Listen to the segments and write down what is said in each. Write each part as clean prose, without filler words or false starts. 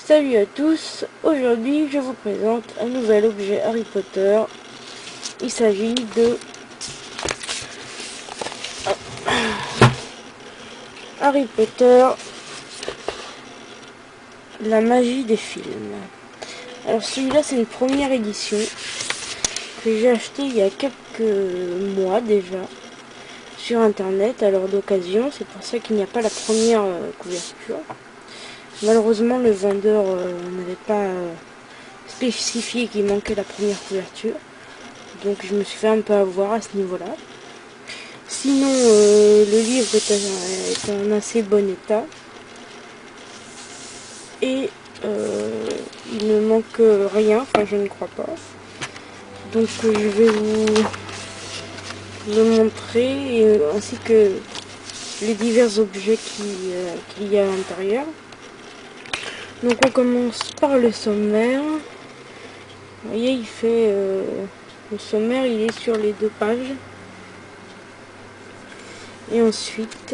Salut à tous, aujourd'hui je vous présente un nouvel objet Harry Potter. Il s'agit de Harry Potter, la magie des films. Alors celui-là c'est une première édition que j'ai acheté il y a quelques mois déjà sur internet à l'heure d'occasion. C'est pour ça qu'il n'y a pas la première couverture. Malheureusement le vendeur n'avait pas spécifié qu'il manquait la première couverture. Donc je me suis fait un peu avoir à ce niveau-là. Sinon, le livre est en assez bon état. Et il ne manque rien, enfin je ne crois pas. Donc je vais vous le montrer, ainsi que les divers objets qu'il y a à l'intérieur. Donc on commence par le sommaire. Vous voyez, il fait... le sommaire, il est sur les 2 pages. Et ensuite...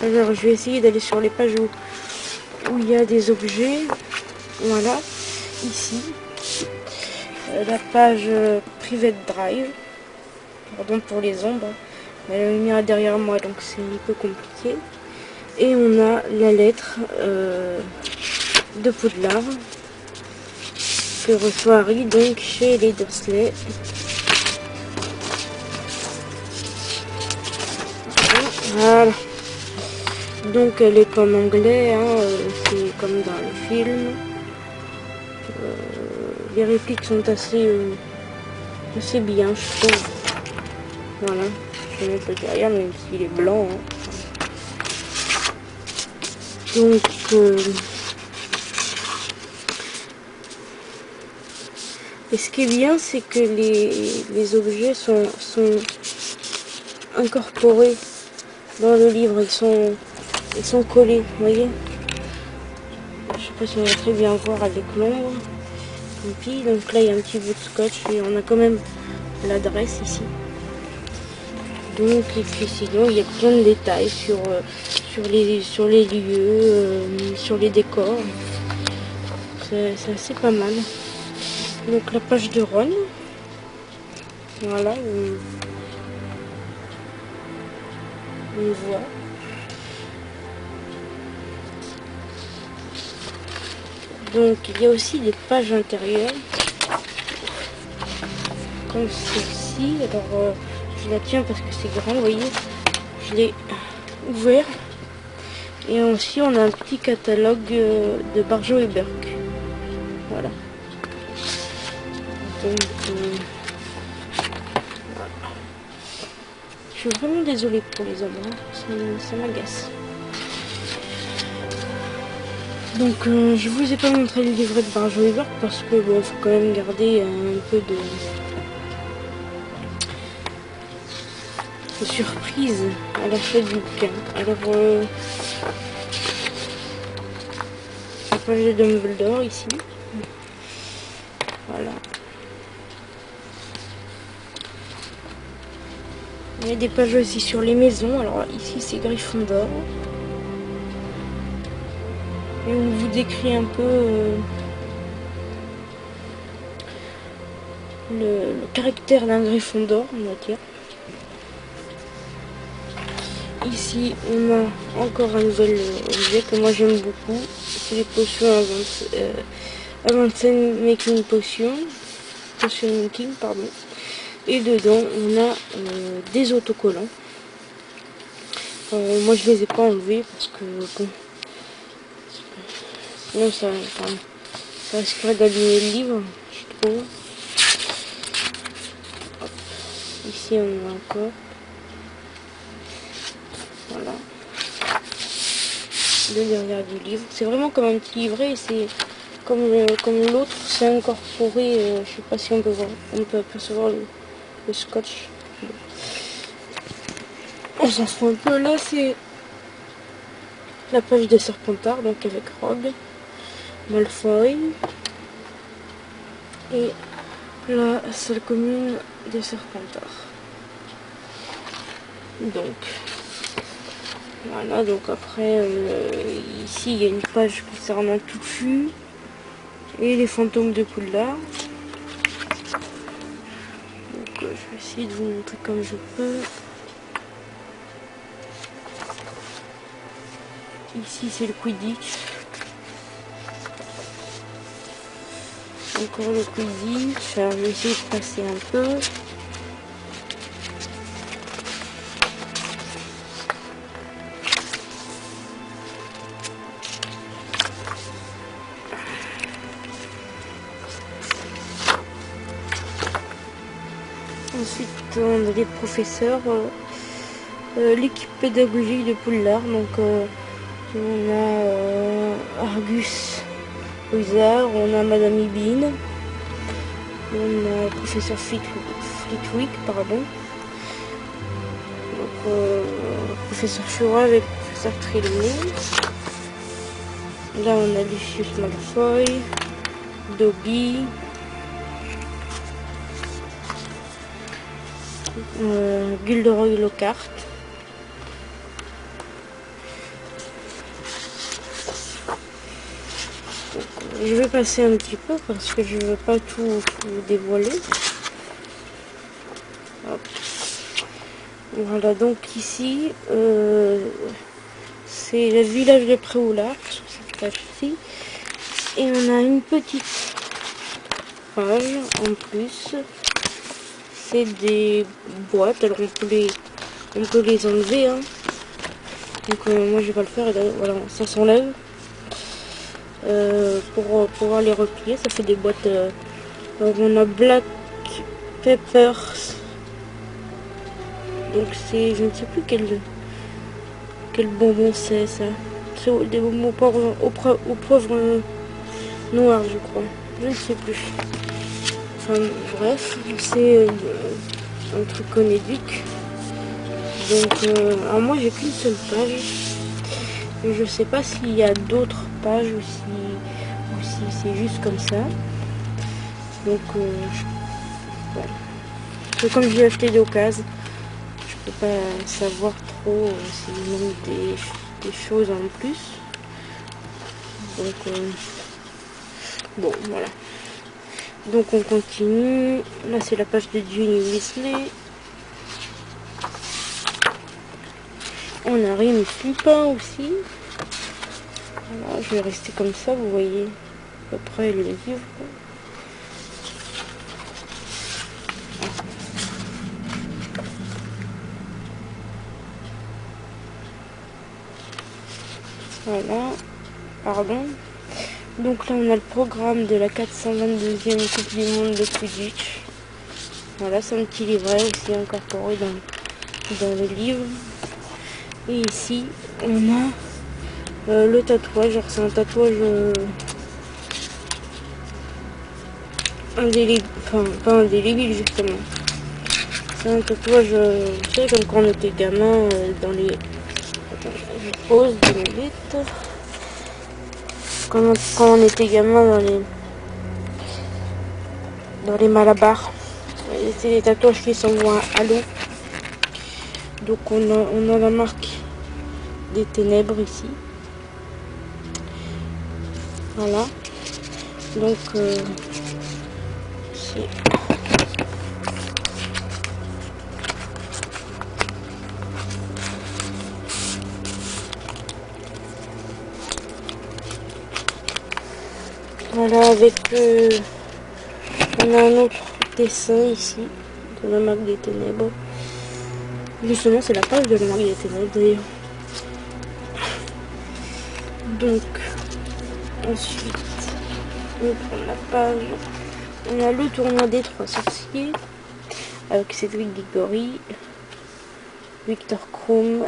alors, je vais essayer d'aller sur les pages où il y a des objets. Voilà, ici. La page Private Drive. Pardon pour les ombres. Mais la lumière est derrière moi, donc c'est un peu compliqué. Et on a la lettre de Poudlard que reçoit Harry donc chez les Dursley. Voilà. Donc elle est en anglais, hein, c'est comme dans le film. Les répliques sont assez bien, je trouve. Voilà, je vais mettre le derrière, même s'il est blanc. Hein. Donc et ce qui est bien, c'est que les objets sont incorporés dans le livre, ils sont collés, vous voyez. Je sais pas si on va très bien voir avec l'ombre. Et puis donc là il y a un petit bout de scotch et on a quand même l'adresse ici. Donc et puis sinon il y a plein de détails sur les lieux, sur les décors. C'est assez pas mal. Donc la page de Ron. Voilà, on voit. Donc il y a aussi des pages intérieures comme celle-ci. Alors je la tiens parce que c'est grand, vous voyez. Je l'ai ouvert. Et aussi on a un petit catalogue de Barjo et Burke. Voilà. Donc voilà. Je suis vraiment désolée pour les ombres, ça m'agace. Donc je vous ai pas montré le livret de Barjo et Burke parce que bon, faut quand même garder un peu de surprise à l'achat du bouquin. Alors la page de Dumbledore ici. Voilà. Il y a des pages aussi sur les maisons. Alors ici c'est Gryffondor. Et on vous décrit un peu le caractère d'un Gryffondor, on va dire. Ici on a encore un nouvel objet que moi j'aime beaucoup. C'est les potions Advanced Making Potion. Potion Making, pardon. Et dedans on a des autocollants. Moi je les ai pas enlevés parce que bon, sinon ça risquerait d'abîmer le livre, je trouve. Hop. Ici on en a encore. Voilà. Le derrière du livre. C'est vraiment comme un petit livret. C'est comme l'autre, c'est incorporé. Je sais pas si on peut voir, on peut apercevoir le scotch. On s'en fout un peu. Là c'est la page de Serpentard, donc avec Rogue, Malfoy et la salle commune des Serpentards. Donc Voilà, donc après, ici il y a une page concernant Tutu et les fantômes de Poudlard. Donc je vais essayer de vous montrer comme je peux. Ici c'est le Quidditch. Encore le Quidditch. Alors je vais essayer de passer un peu. Ensuite on a les professeurs, l'équipe pédagogique de Poudlard. Donc on a Argus Wizard, on a Madame Ibine, on a le professeur Flitwick, pardon. Donc professeur Shura avec le professeur Trelawney. Là on a Lucius Malfoy, Dobby, Gilderoy Lockhart. Je vais passer un petit peu parce que je ne veux pas tout dévoiler. Hop. Voilà, donc ici c'est le village de Préoulard sur cette page-ci, et on a une petite page en plus. C'est des boîtes, alors on peut les enlever, hein. Donc moi je vais pas le faire, et là, voilà, ça s'enlève. Pour pouvoir les replier, ça fait des boîtes. Alors on a Black Peppers, donc c'est, je ne sais plus quel bonbon c'est, ça. C'est des bonbons au poivre noir, je crois, je ne sais plus. Enfin bref, c'est un truc onédique. Donc alors moi j'ai qu'une seule page, et je sais pas s'il y a d'autres pages ou si c'est juste comme ça. Donc voilà. Parce que comme j'ai acheté d'occasion, je peux pas savoir trop s'il manque des choses en plus. Donc bon, voilà. Donc on continue. Là c'est la page de Ginny Weasley. On a Rémi Lupin aussi. Voilà, je vais rester comme ça, vous voyez à peu près les livres. Voilà, pardon. Donc là on a le programme de la 422e Coupe du Monde de Quidditch. Voilà, c'est un petit livret aussi incorporé dans le livre. Et ici on a le tatouage. Alors c'est un tatouage indélébile, enfin pas indélébile justement. C'est un tatouage, tu sais, comme quand on était gamin dans les... Attends, je pose 2 minutes. Quand on était gamin dans les Malabars. C'est des tatouages qui s'envoient à l'eau. Donc on a la marque des ténèbres ici. Voilà. Donc c'est... Voilà, avec on a un autre dessin ici de la marque des ténèbres. Justement, c'est la page de la marque des ténèbres d'ailleurs. Donc ensuite on prend la page. On a le tournoi des 3 sorciers avec Cédric Diggory, Victor Krum,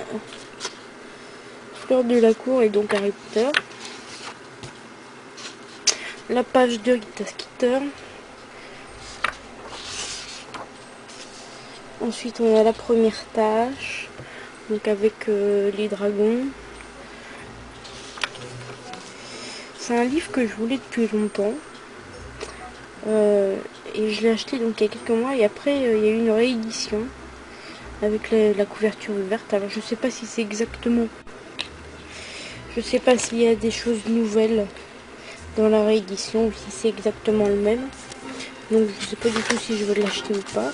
Fleur de la Cour et donc Harry Potter. La page de Rita Skeeter. Ensuite on a la première tâche, donc avec les dragons. C'est un livre que je voulais depuis longtemps. Et je l'ai acheté donc il y a quelques mois, et après il y a eu une réédition. avec la couverture verte. Alors je sais pas si c'est exactement, je sais pas s'il y a des choses nouvelles dans la réédition ou si c'est exactement le même. Donc je sais pas du tout si je veux l'acheter ou pas.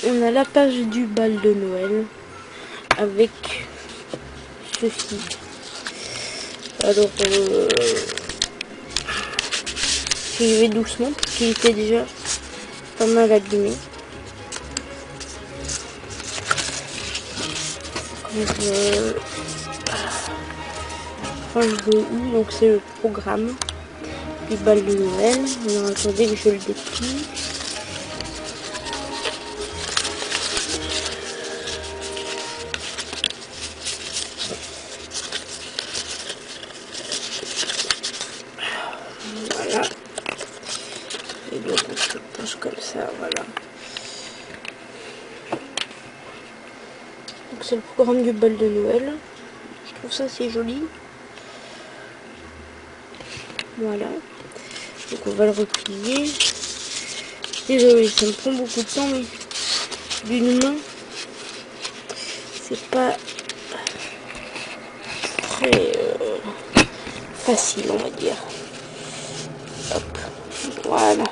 On a la page du bal de Noël avec ceci. Alors j'y vais doucement parce qu'il était déjà pas mal abîmé. Donc c'est le programme du bal de Noël. Alors attendez que je le déplie. Voilà. Et donc on se pose comme ça, voilà. Donc c'est le programme du bal de Noël. Je trouve ça assez joli. Voilà. Donc on va le replier. Désolé, ça me prend beaucoup de temps, mais d'une main, c'est pas très facile, on va dire. Hop. Voilà.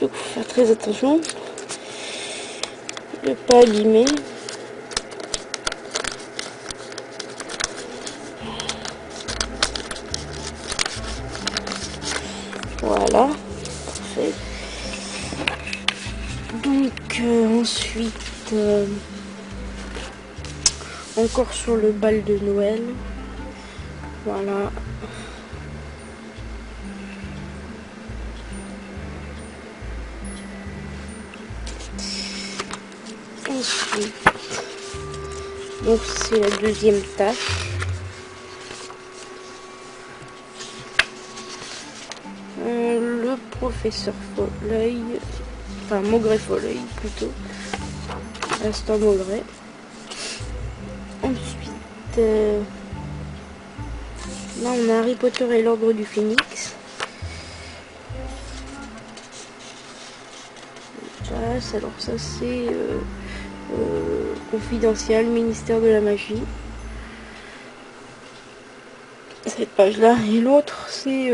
Il faut faire très attention de ne pas abîmer. Voilà. Parfait. Donc ensuite, encore sur le bal de Noël. Voilà. Ensuite, donc c'est la deuxième tâche. Le professeur Folleuil, enfin Maugret Folleuil plutôt. Instant Maugret. Ensuite, là on a Harry Potter et l'Ordre du Phénix. Alors ça c'est confidentiel, ministère de la magie. Cette page là, et l'autre c'est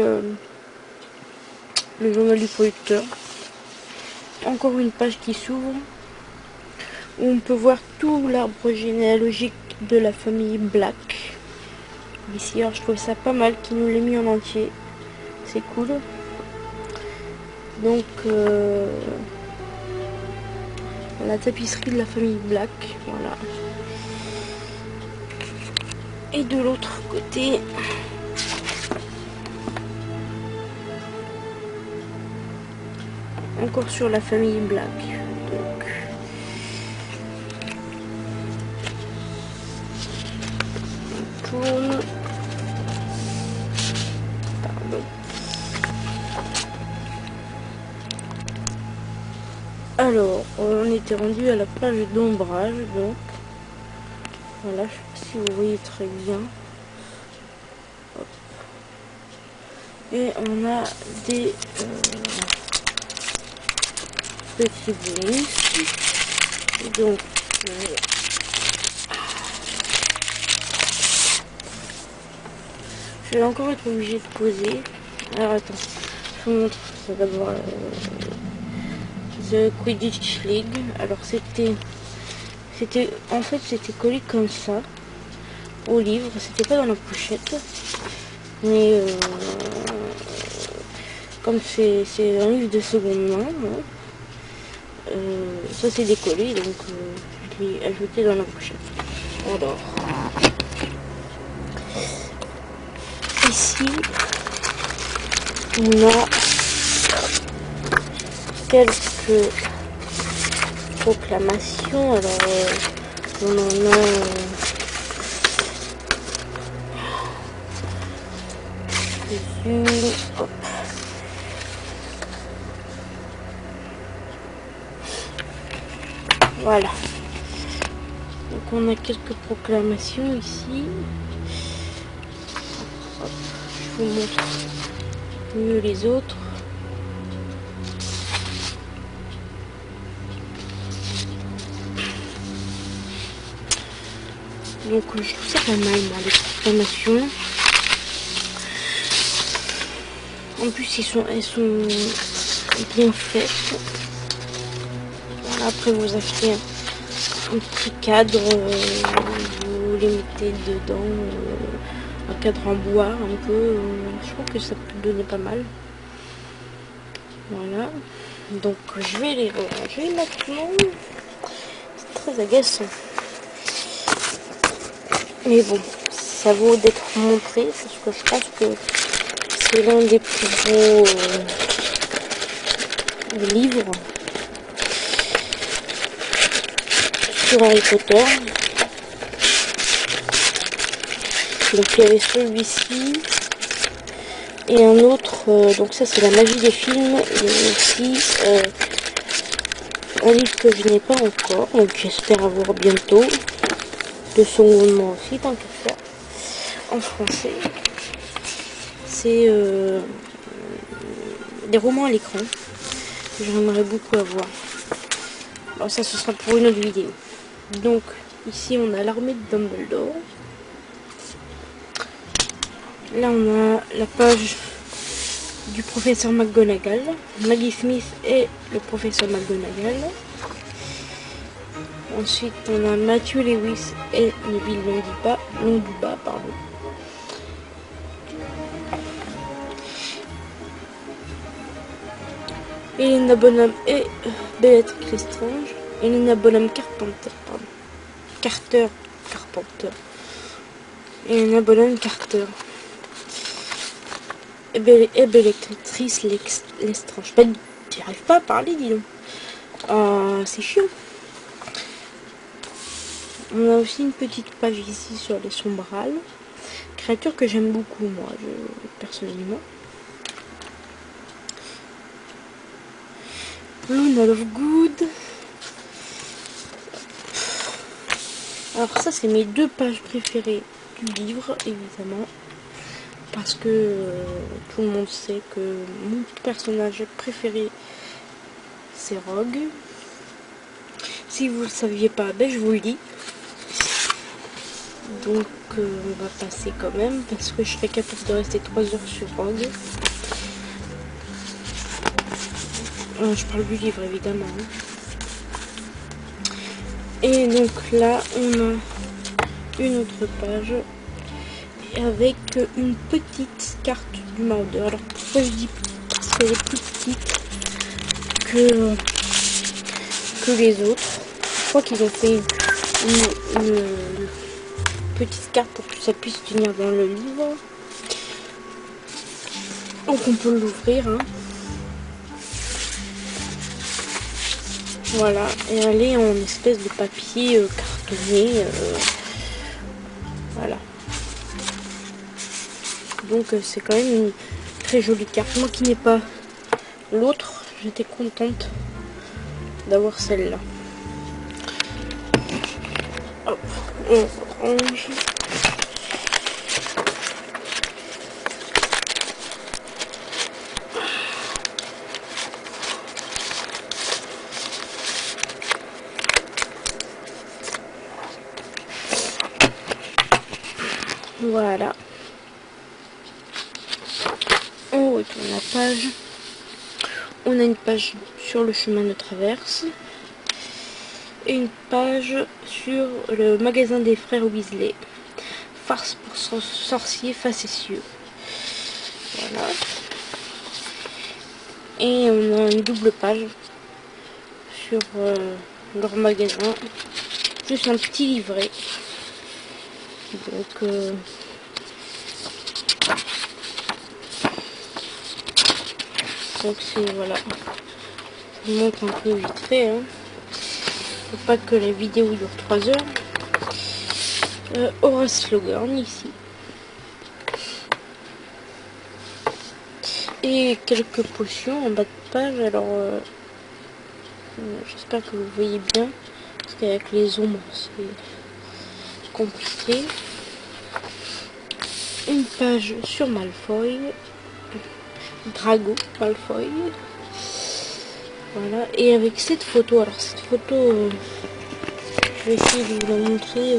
le journal du producteur. Encore une page qui s'ouvre où on peut voir tout l'arbre généalogique de la famille Black ici. Alors je trouve ça pas mal qu'il nous l'ait mis en entier, c'est cool. Donc la tapisserie de la famille Black, voilà. Et de l'autre côté, encore sur la famille Black. Donc, on tourne. Pardon. Alors, on était rendu à la page d'ombrage, donc voilà, je sais pas si vous voyez très bien. Hop. Et on a des petits bonus. Donc, je vais encore être obligée de poser. Alors attends, je vous montre ça d'abord. The Quidditch League. Alors c'était en fait c'était collé comme ça au livre, c'était pas dans la pochette, mais comme c'est un livre de seconde main, hein, ça c'est décollé, donc je l'ai ajouté dans la pochette. Alors ici on a quelques proclamations. Alors on en a hop. Voilà, donc on a quelques proclamations ici. Hop. Je vous montre mieux les autres. Donc je trouve ça pas mal, moi, les programmations. En plus, elles sont bien faites. Voilà, après, vous achetez un petit cadre, vous les mettez dedans, un cadre en bois un peu. Je trouve que ça peut donner pas mal. Voilà. Donc, je vais les ranger maintenant. C'est très agaçant. Mais bon, ça vaut d'être montré parce que je pense que c'est l'un des plus gros livres sur Harry Potter. Donc il y avait celui-ci et un autre, donc ça c'est la magie des films, et aussi un livre que je n'ai pas encore, donc j'espère avoir bientôt, de secondement aussi, tant qu'à faire, en français. C'est des romans à l'écran, que j'aimerais beaucoup avoir. Bon, ça ce sera pour une autre vidéo. Donc ici on a l'armée de Dumbledore. Là on a la page du professeur McGonagall, Maggie Smith et le professeur McGonagall. Ensuite on a Matthew Lewis et Neville Londuba, pardon. Helena Bonham et Bellatrix Lestrange. Helena Bonham Carpenter, pardon. Carpenter. Helena Bonham Carter. Et Bellatrix Lestrange. J'arrive pas à parler, dis donc. C'est chiant. On a aussi une petite page ici sur les sombrales. Créature que j'aime beaucoup, moi, personnellement. Luna Lovegood. Alors ça, c'est mes deux pages préférées du livre, évidemment. Parce que tout le monde sait que mon personnage préféré, c'est Rogue. Si vous ne le saviez pas, ben je vous le dis. Donc on va passer quand même, parce que je serais capable de rester 3 heures sur Rogue. Je parle du livre, évidemment. Et donc là, on a une autre page avec une petite carte du Mordor. Alors pourquoi je dis petite? Parce qu'elle est plus petite que les autres. Je crois qu'ils ont fait une petite carte pour que ça puisse tenir dans le livre. Donc on peut l'ouvrir, hein. Voilà, et elle est en espèce de papier cartonné. Voilà. Donc c'est quand même une très jolie carte. Moi qui n'ai pas l'autre, j'étais contente d'avoir celle-là. Hop, on range. Voilà. On retourne la page. On a une page sur le chemin de traverse. Et une page sur le magasin des frères Weasley. Farce pour sorciers facétieux. Voilà. Et on a une double page sur leur magasin. Juste un petit livret. Donc c'est voilà. Je vous montre un peu vite fait. Hein. Faut pas que la vidéo dure 3 heures. Horace Slughorn ici. Et quelques potions en bas de page. Alors j'espère que vous voyez bien. Parce qu'avec les ombres c'est compliqué. Une page sur Malfoy. Drago Malfoy. Voilà, et avec cette photo, alors cette photo, je vais essayer de vous la montrer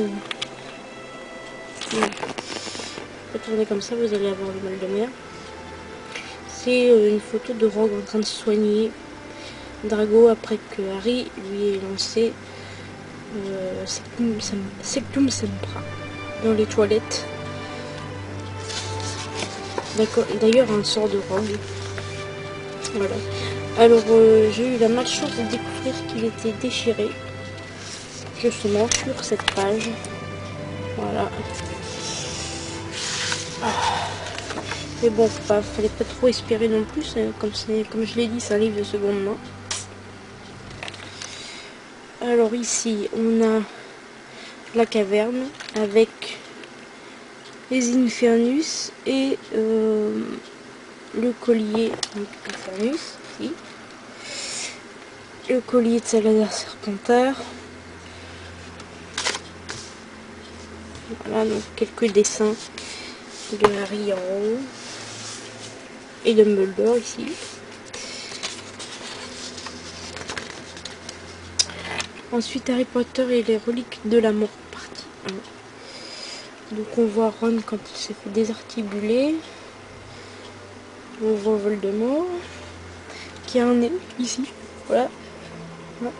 Tourner comme ça, vous allez avoir le mal de mer. C'est une photo de Rogue en train de soigner Drago après que Harry lui ait lancé Sectum Sempra dans les toilettes. D'ailleurs, un sort de Rogue. Voilà. Alors, j'ai eu la malchance de découvrir qu'il était déchiré, justement, sur cette page. Voilà. Mais bon, fallait pas trop espérer non plus, comme je l'ai dit, c'est un livre de seconde main. Alors ici, on a la caverne avec les Infernus et le collier Infernus, ici. Le collier de Salazar Serpentard. Voilà, donc quelques dessins de Harry en haut. Et Dumbledore ici. Ensuite, Harry Potter et les reliques de la mort, partie 1. Donc on voit Ron quand il s'est fait désarticuler. On voit Voldemort qui a un nez ici. Voilà. Voilà.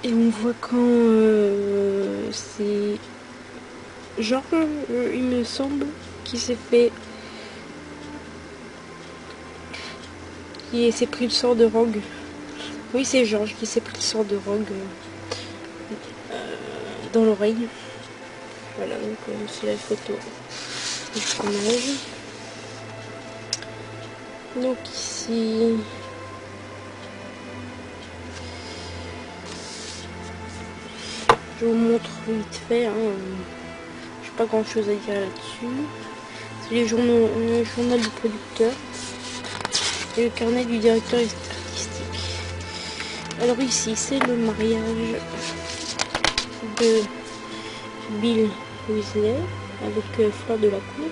Et on voit quand c'est George, il me semble, qui s'est fait... qui s'est pris le sort de Rogue. Oui, c'est George qui s'est pris le sort de Rogue dans l'oreille. Voilà, donc c'est la photo du fromage. Donc ici... je vous montre vite fait, hein. J'ai pas grand chose à dire là-dessus. C'est le journal du producteur et le carnet du directeur artistique. Alors ici, c'est le mariage de Bill Weasley avec Fleur de la Cour.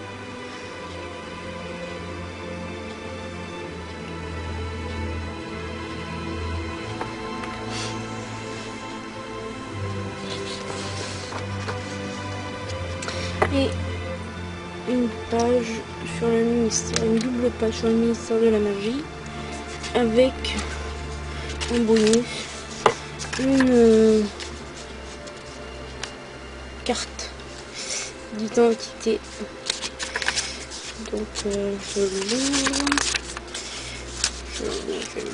Et une page sur le ministère, une double page sur le ministère de la magie avec en bonus une carte d'identité. Donc je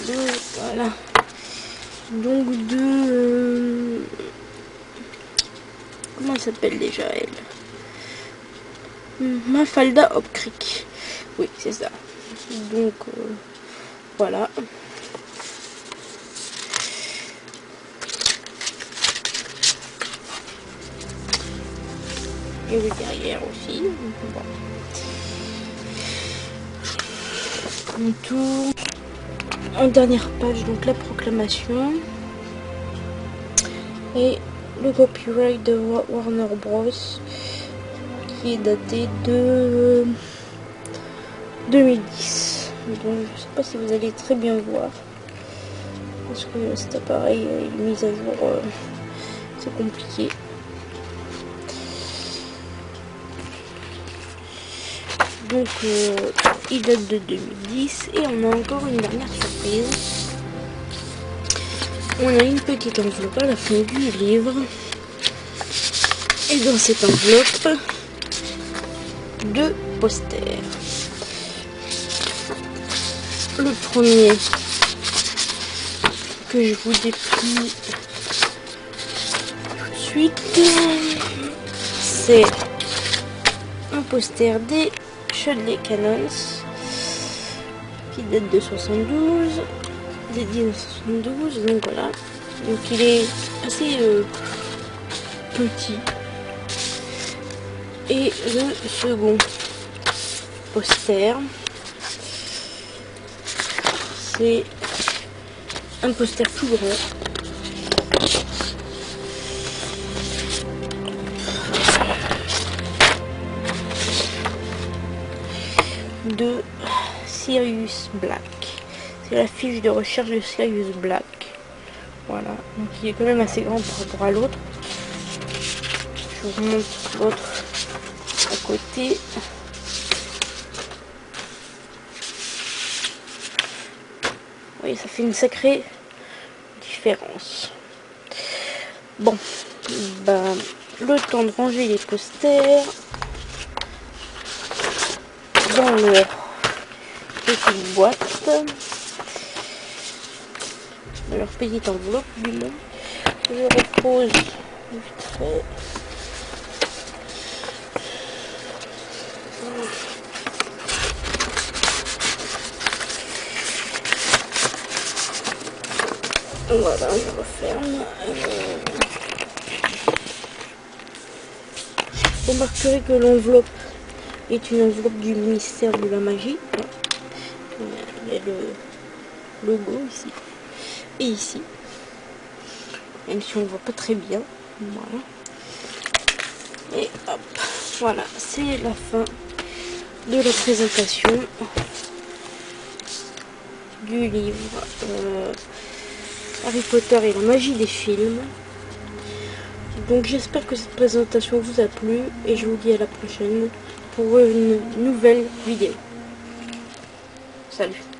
l'ouvre, voilà. Donc de comment elle s'appelle déjà elle? Mafalda Hopcrick. Oui, c'est ça. Donc voilà. Et le derrière aussi. Bon. On tourne. En dernière page, donc la proclamation. Et le copyright de Warner Bros. Qui est daté de 2010. Donc je sais pas si vous allez très bien voir. Parce que cet appareil est mis à jour. C'est compliqué. Donc il date de 2010 et on a encore une dernière surprise. On a une petite enveloppe à la fin du livre. Et dans cette enveloppe, 2 posters. Le premier que je vous déplie tout de suite, c'est un poster des Chudley Cannons qui date de 72, des 1972, donc voilà. Donc il est assez petit. Et le second poster, c'est un poster plus grand. De Sirius Black. C'est la fiche de recherche de Sirius Black. Voilà, donc il est quand même assez grand par rapport à l'autre. Je remonte l'autre à côté. Oui, ça fait une sacrée différence. Bon, ben, le temps de ranger les posters dans leur petite boîte, dans leur petite enveloppe du moins. Je repose vite fait. Voilà, je referme. Vous remarquerez que l'enveloppe est une enveloppe du ministère de la magie. Il y a le logo ici et ici, même si on ne voit pas très bien. Voilà. Et hop, voilà, c'est la fin de la présentation du livre Harry Potter et la magie des films. Donc j'espère que cette présentation vous a plu et je vous dis à la prochaine pour une nouvelle vidéo. Salut!